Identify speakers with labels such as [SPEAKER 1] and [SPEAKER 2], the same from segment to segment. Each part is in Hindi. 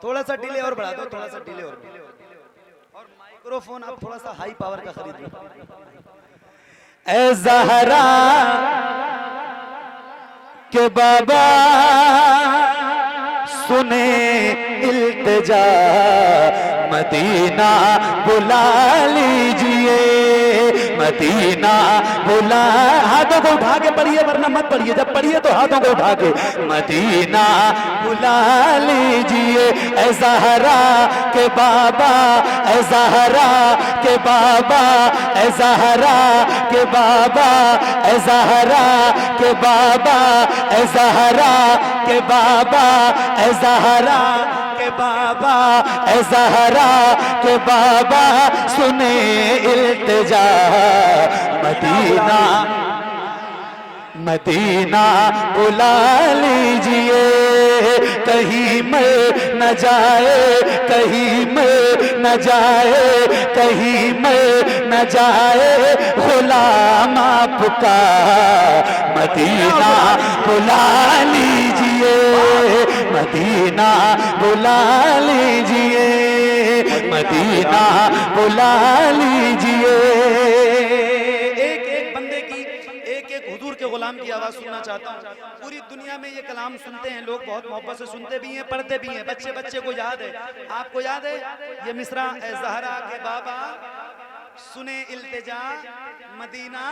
[SPEAKER 1] थोड़ा सा डिले और बढ़ा दो, थोड़ा सा डिले और माइक्रोफोन आप थोड़ा सा हाई पावर का खरीद लो। ए ज़हरा के बाबा सुने इल्तिजा, मदीना बुला लीजिए, मदीना बुला। हाथों को उठा के पढ़िए वरना मत पढ़िए, जब पढ़िए तो हाथों को उठा के। मदीना बुला लीजिए ऐ ज़हरा के बाबा, ऐ ज़हरा के बाबा, ऐ ज़हरा के बाबा, ऐ ज़हरा के बाबा, ऐ ज़हरा के बाबा, ऐ ज़हरा के बाबा, ऐ ज़हरा के बाबा सुने इल्तिजा, मदीना मदीना बुला लीजिए, कहीं मर न जाए, कहीं मर न जाए, कहीं मर न जाए गुलाम आपका, मदीना बुला लीजिए, मदीना बुला लीजिए, मदीना बुला लीजिए। हुजूर के गुलाम की आवाज सुनना चाहता हूँ। पूरी दुनिया में ये कलाम सुनते हैं लोग, बहुत मोहब्बत से सुनते भी हैं, पढ़ते भी हैं, बच्चे बच्चे को याद है। आपको याद है ये मिसरा, ऐ ज़हरा के बाबा सुने इल्तिजा, मदीना,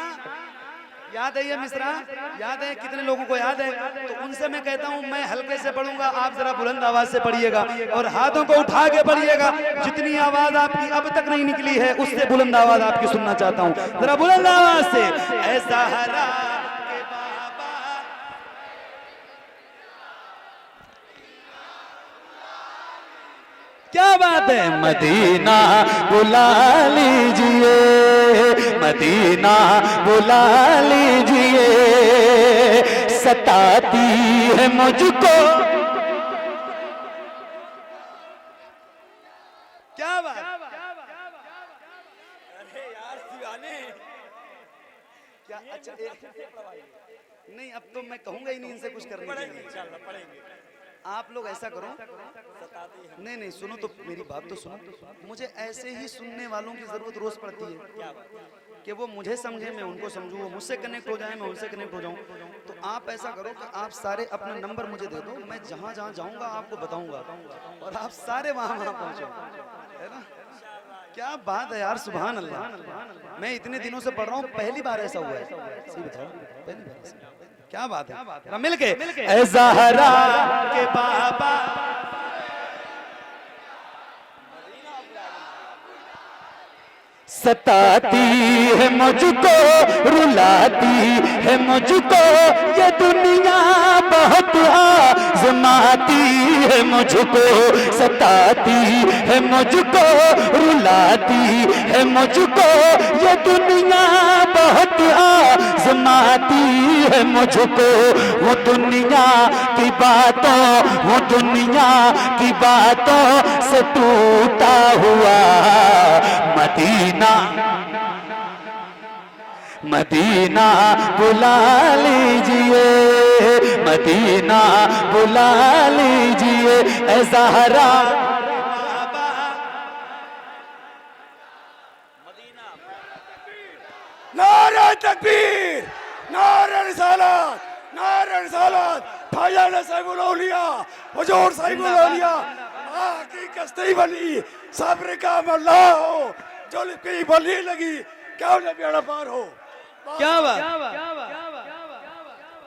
[SPEAKER 1] याद है ये मिसरा? याद है? कितने लोगों को याद है? तो उनसे मैं कहता हूँ मैं हल्के से पढ़ूंगा, आप जरा बुलंद आवाज से पढ़िएगा और हाथों को उठा के पढ़िएगा। जितनी आवाज आपकी अब तक नहीं निकली है उससे बुलंद आवाज आपकी सुनना चाहता हूँ, जरा बुलंद आवाज से। ऐ ज़हरा के बाबा, क्या बात है, मदीना बुला लीजिए, मदीना बुला लीजिए, सताती है मुझको। क्या बात, अरे यार दीवाने क्या। अच्छा नहीं, अब तो मैं कहूंगा ही नहीं इनसे कुछ करने के लिए, इंशाल्लाह पढ़ेंगे। आप लोग ऐसा करो, नहीं नहीं सुनो तो मेरी बात तो सुनो। मुझे ऐसे ही सुनने वालों की जरूरत रोज पड़ती है कि वो मुझे समझे, मैं उनको समझूं, वो मुझसे कनेक्ट हो जाए, मैं उनसे कनेक्ट हो जाऊं। तो आप ऐसा करो कि आप सारे अपना नंबर मुझे दे दो, मैं जहां जहां जाऊंगा आपको बताऊंगा और आप सारे वहां वहां पहुंचो, है ना? क्या बात है यार, सुभान अल्लाह। मैं इतने दिनों से पढ़ रहा हूँ, पहली बार ऐसा हुआ है, सही बताओ, पहली बार। क्या बात है, मिल के। ऐ ज़हरा के बाबा, सताती है मुझको, रुलाती है मुझको ये दुनिया, बहुत आज़माती है मुझको, सताती है मुझको, रुलाती है मुझको ये दुनिया, बहुत आज़माती है मुझको। वो दुनिया की बातों, वो दुनिया की बातों से टूटा हुआ मदीना, मदीना बुला लीजिए, मदीना बुला लीजिए ऐ ज़हरा।
[SPEAKER 2] नारे तकबीर, नारे रिसालत, नारे रिसालत, ठाया साहिबुल औलिया, हुजूर साहिबुल औलिया, आकी कस्ती बनी, सब्र का मल्ला हो, जो लिपी बली लगी, क्या उन्हें बेड़ा पार हो।
[SPEAKER 1] क्या बात,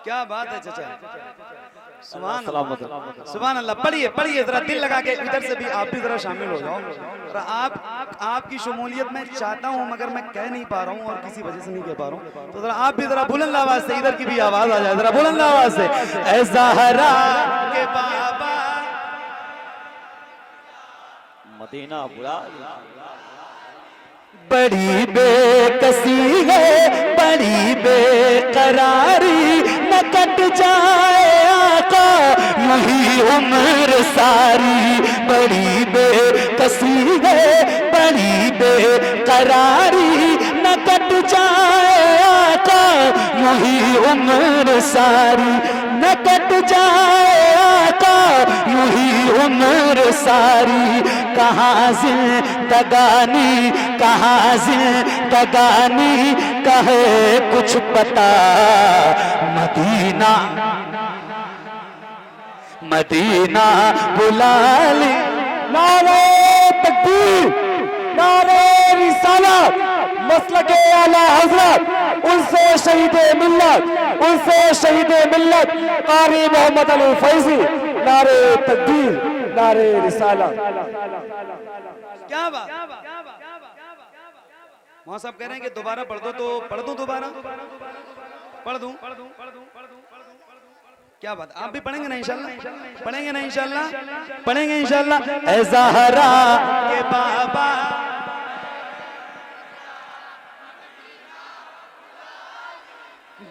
[SPEAKER 1] क्या बात है चाचा, सुभान अल्लाह, सुभान अल्लाह। पढ़िए पढ़िए जरा दिल लगा के, इधर से भी आप भी जरा शामिल हो जाओ। जरा आपकी शमूलियत मैं चाहता हूँ मगर मैं कह नहीं पा रहा हूँ और किसी वजह से नहीं कह पा रहा हूँ, तो जरा आप भी जरा बुलंद आवाज से, इधर की भी आवाज आ जाए जरा बुलंद आवाज से। ऐ ज़हरा के बाबा,
[SPEAKER 3] मदीना बुला।
[SPEAKER 1] बड़ी बेकसी है, बड़ी बेकरारी, न कट जाए आका यही उम्र सारी। बड़ी बेकसी है, बड़ी बेकरारी, न कट जाए आका यही उम्र सारी।
[SPEAKER 4] न कट जाए आका यूं ही उम्र सारी। कहाँ जिंदगानी कहाँ जिंदगानी कहे कुछ पता मदीना मदीना बुला ले। नारे तकबीर नारे रिसालत मसलके आला हजरत उनसे शहीदे मिल्लत कारी मोहम्मद अली फैजी। नारे तकबीर नारे रिसालत।
[SPEAKER 1] क्या बात। वहां सब कह रहे हैं कि दोबारा पढ़ दो, तो पढ़ दूं दोबारा, पढ़ दूं। क्या बात, आप भी पढ़ेंगे ना इंशाल्लाह? पढ़ेंगे ना इंशाल्लाह? पढ़ेंगे इंशाल्लाह।
[SPEAKER 4] ए ज़हरा
[SPEAKER 1] के बाबा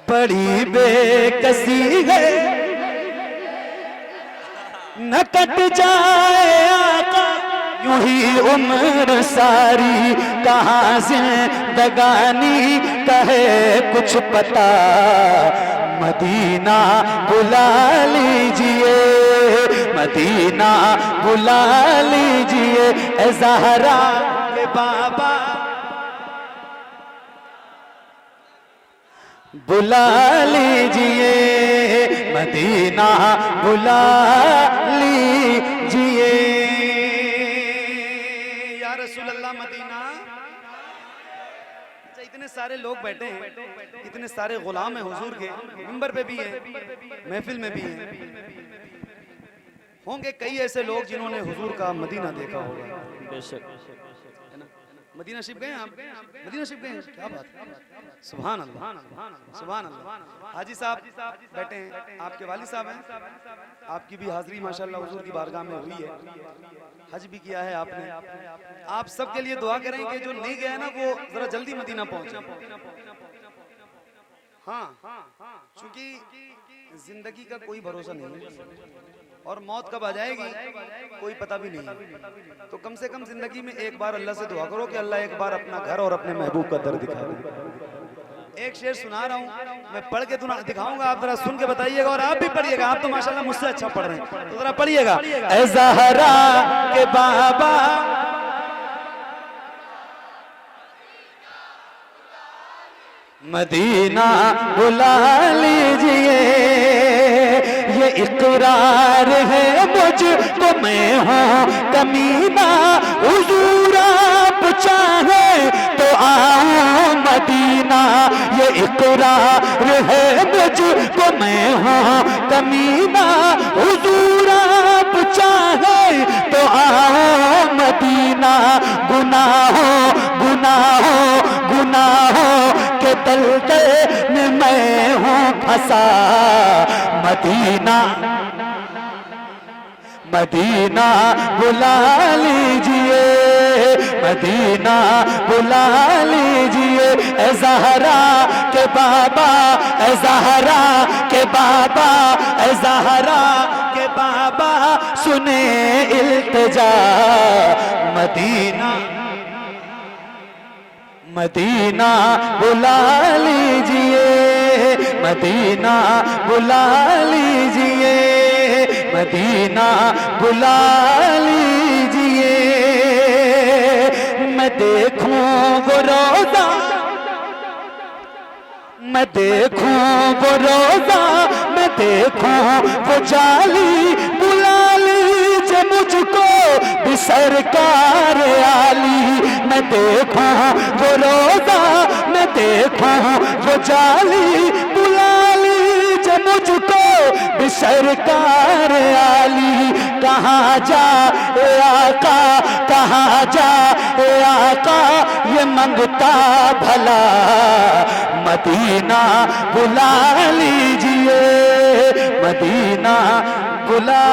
[SPEAKER 4] बड़ी बेकसी है न कट जाए आका यूं ही उम्र सारी। कहाँ जिंदगानी कहे कुछ पता मदीना बुला लीजिए मदीना बुला लीजिए। ए ज़हरा
[SPEAKER 1] के बाबा
[SPEAKER 4] बुला लीजिए मदीना बुला लीजिए।
[SPEAKER 1] या रसूल अल्लाह मदीना। अच्छा, इतने सारे लोग बैठे हैं, इतने सारे गुलाम हैं हुजूर के, मिंबर पे भी हैं, महफिल में भी हैं। होंगे कई ऐसे लोग जिन्होंने हुजूर का मदीना देखा होगा।
[SPEAKER 3] बेशक
[SPEAKER 1] है ना? मदीना शरीफ गए आप? मदीना शरीफ गए? क्या बात है, सुभान अल्लाह सुभान अल्लाह। हाजी साहब बैठे हैं, आपके वालिद साहब हैं, आपकी भी हाजिरी माशाल्लाह हुजूर की बारगाह में हुई है, हज भी किया है आपने। आप सबके लिए दुआ करें कि जो नहीं गया है ना वो जरा जल्दी मदीना पहुंचे। हाँ, क्योंकि जिंदगी का कोई भरोसा नहीं है और मौत कब आ जाएगी कोई पता भी नहीं है। तो कम से कम जिंदगी में एक बार अल्लाह से दुआ करो कि अल्लाह एक बार अपना घर और अपने महबूब का दर दिखा दे। एक शेर सुना रहा हूँ, मैं पढ़ के दिखाऊंगा, आप जरा सुन के बताइएगा और आप भी पढ़िएगा। आप तो माशाल्लाह मुझसे अच्छा पढ़ रहे हैं, तो जरा पढ़िएगा।
[SPEAKER 4] ए ज़हरा के बाबा मदीना बुला लीजिए। ये इकरार है मुझको मैं हूँ कमीना हुजूर आप चाहे तो आओ मदीना। ये इकरार है मुझको मैं हूँ कमीना हुजूर आप चाहे तो आओ मदीना। गुनाहों के दलदल में मैं हूँ फंसा मदीना बुला लीजिए मदीना बुला लीजिए। ए ज़हरा के बाबा ए ज़हरा के बाबा ए ज़हरा के बाबा सुने इल्तिजा मदीना बुला लीजिए मदीना बुला लीजिए मदीना बुला लीजिए। मैं देखूं वो रोज़ा मैं देखूं वो रोज़ा मैं देखूं वो जाली बुला लीजिए मुझको भी सरकार आली। मैं देखूं वो रोज़ा मैं देखूं वो जाली बुला लीजिए मुझको भी सरकार आली। कहाँ जा ए आका कहाँ जा ए आका ये मंगता भला मदीना बुला लीजिए मदीना बुला